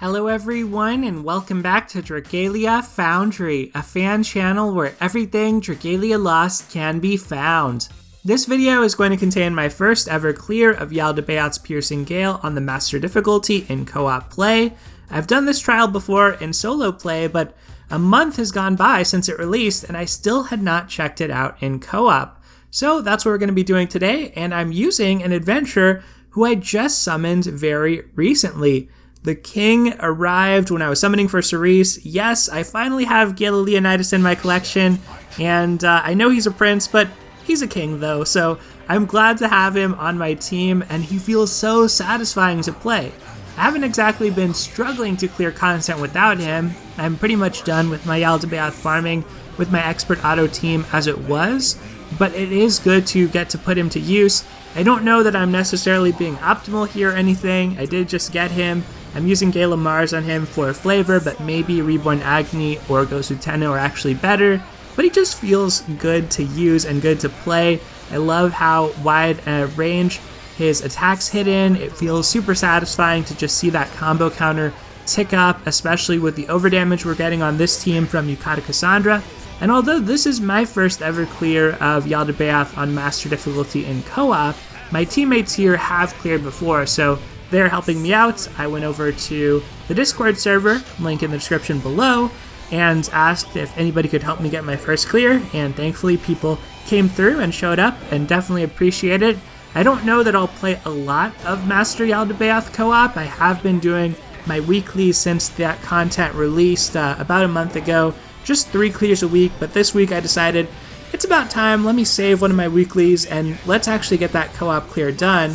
Hello everyone and welcome back to Dragalia Foundry, a fan channel where everything Dragalia Lost can be found. This video is going to contain my first ever clear of Jaldabaoth's Piercing Gale on the Master difficulty in co-op play. I've done this trial before in solo play, but a month has gone by since it released and I still had not checked it out in co-op. So that's what we're going to be doing today, and I'm using an adventurer who I just summoned very recently. The king arrived when I was summoning for Cerise. Yes, I finally have Gale Leonidas in my collection, and I know he's a prince, but he's a king though, so I'm glad to have him on my team, and he feels so satisfying to play. I haven't exactly been struggling to clear content without him. I'm pretty much done with my Jaldabaoth farming with my expert auto team as it was, but it is good to get to put him to use. I don't know that I'm necessarily being optimal here or anything. I did just get him. I'm using Gale Mars on him for flavor, but maybe Reborn Agni or Gosu Tenno are actually better. But he just feels good to use and good to play. I love how wide range his attacks hit in. It feels super satisfying to just see that combo counter tick up, especially with the overdamage we're getting on this team from Yukata Cassandra. And although this is my first ever clear of Jaldabaoth on Master difficulty in co-op, my teammates here have cleared before, so they're helping me out. I went over to the Discord server, link in the description below, and asked if anybody could help me get my first clear, and thankfully people came through and showed up, and definitely appreciate it. I don't know that I'll play a lot of Master Jaldabaoth co-op. I have been doing my weeklies since that content released about a month ago, just 3 clears a week, but this week I decided it's about time, let me save one of my weeklies and let's actually get that co-op clear done.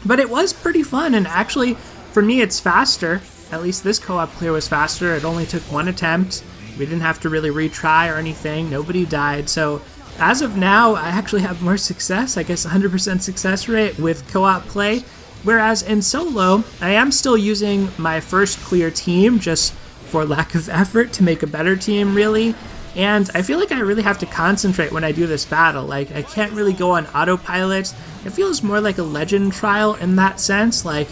But it was pretty fun, and actually, for me, it's faster. At least this co-op clear was faster. It only took 1 attempt. We didn't have to really retry or anything. Nobody died. So as of now, I actually have more success. I guess 100% success rate with co-op play. Whereas in solo, I am still using my first clear team just for lack of effort to make a better team, really. And I feel like I really have to concentrate when I do this battle. Like, I can't really go on autopilot. It feels more like a legend trial in that sense. Like,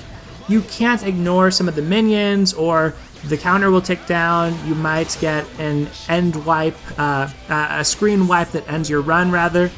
you can't ignore some of the minions, or the counter will tick down. You might get an end wipe, a screen wipe that ends your run, rather.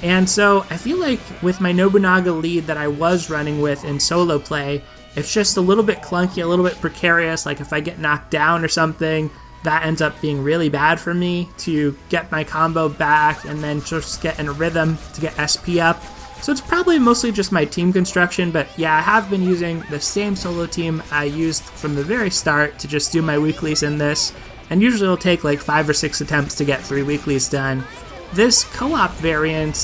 And so I feel like with my Nobunaga lead that I was running with in solo play, it's just a little bit clunky, a little bit precarious. Like, if I get knocked down or something, that ends up being really bad for me to get my combo back and then just get in a rhythm to get SP up. So it's probably mostly just my team construction, but yeah, I have been using the same solo team I used from the very start to just do my weeklies in this, and usually it'll take like 5 or 6 attempts to get 3 weeklies done. This co-op variant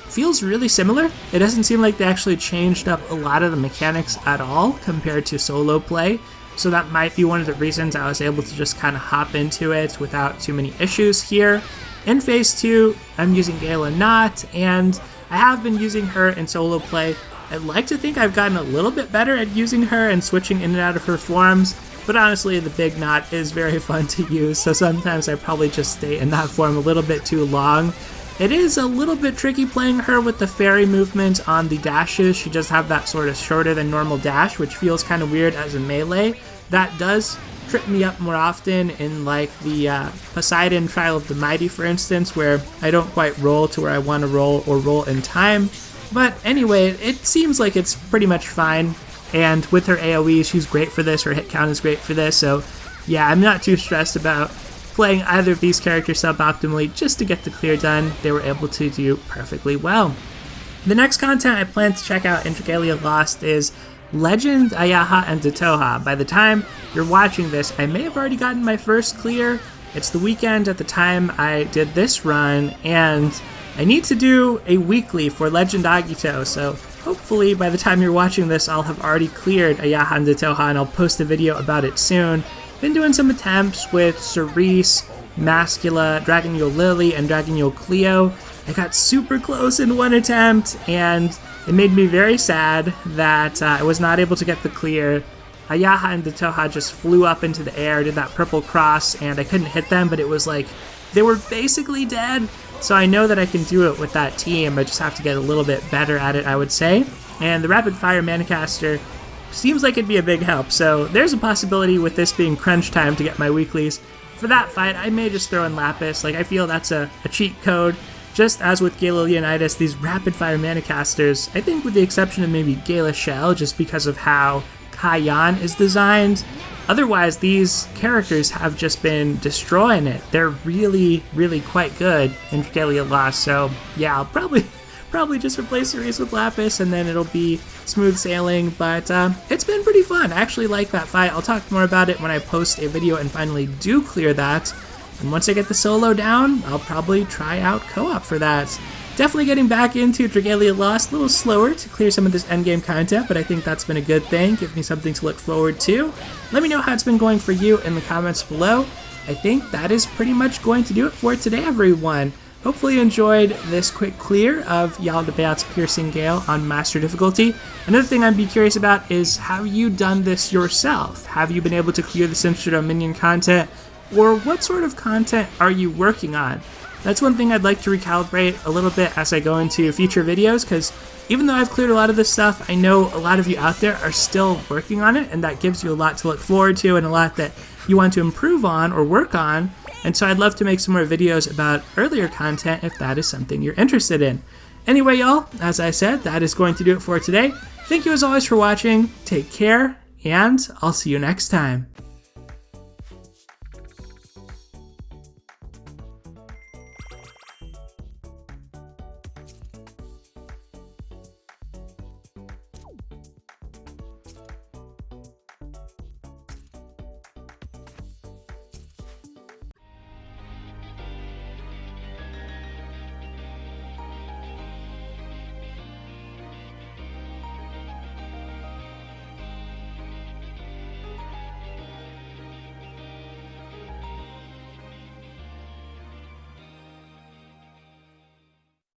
feels really similar. It doesn't seem like they actually changed up a lot of the mechanics at all compared to solo play. So that might be one of the reasons I was able to just kind of hop into it without too many issues here. In Phase 2, I'm using Gale not, and I have been using her in solo play. I'd like to think I've gotten a little bit better at using her and switching in and out of her forms, but honestly the big knot is very fun to use, so sometimes I probably just stay in that form a little bit too long. It is a little bit tricky playing her with the fairy movement on the dashes. She does have that sort of shorter than normal dash, which feels kind of weird as a melee. That does trip me up more often in like the Poseidon Trial of the Mighty, for instance, where I don't quite roll to where I want to roll or roll in time. But anyway, it seems like it's pretty much fine. And with her AoE, she's great for this. Her hit count is great for this. So yeah, I'm not too stressed about playing either of these characters suboptimally just to get the clear done. They were able to do perfectly well. The next content I plan to check out in Dragalia Lost is Legend, Ayaha, and Datoha. By the time you're watching this, I may have already gotten my first clear. It's the weekend at the time I did this run, and I need to do a weekly for Legend Agito, so hopefully by the time you're watching this, I'll have already cleared Ayaha and Datoha, and I'll post a video about it soon. Been doing some attempts with Cerise, Mascula, Dragalia Lily, and Dragalia Cleo. I got super close in one attempt, and it made me very sad that I was not able to get the clear. Ayaha and Datoha just flew up into the air, did that purple cross, and I couldn't hit them, but it was like they were basically dead. So I know that I can do it with that team. I just have to get a little bit better at it, I would say. And the rapid fire Manicaster seems like it'd be a big help, so there's a possibility with this being crunch time to get my weeklies. For that fight, I may just throw in Lapis. Like, I feel that's a cheat code. Just as with Gale Leonidas, these rapid-fire mana casters, I think with the exception of maybe Gale Shell, just because of how Kayan is designed, otherwise these characters have just been destroying it. They're really, really quite good in Dragalia Lost, so yeah, I'll probably just replace Cerise with Lapis and then it'll be smooth sailing, but it's been pretty fun. I actually like that fight. I'll talk more about it when I post a video and finally do clear that. And once I get the solo down, I'll probably try out co-op for that. Definitely getting back into Dragalia Lost, a little slower to clear some of this endgame content, but I think that's been a good thing. Give me something to look forward to. Let me know how it's been going for you in the comments below. I think that is pretty much going to do it for today, everyone. Hopefully you enjoyed this quick clear of Jaldabaoth's Piercing Gale on Master Difficulty. Another thing I'd be curious about is, have you done this yourself? Have you been able to clear the Simsterdome minion content? Or what sort of content are you working on? That's one thing I'd like to recalibrate a little bit as I go into future videos, because even though I've cleared a lot of this stuff, I know a lot of you out there are still working on it, and that gives you a lot to look forward to and a lot that you want to improve on or work on. And so I'd love to make some more videos about earlier content if that is something you're interested in. Anyway, y'all, as I said, that is going to do it for today. Thank you as always for watching, take care, and I'll see you next time.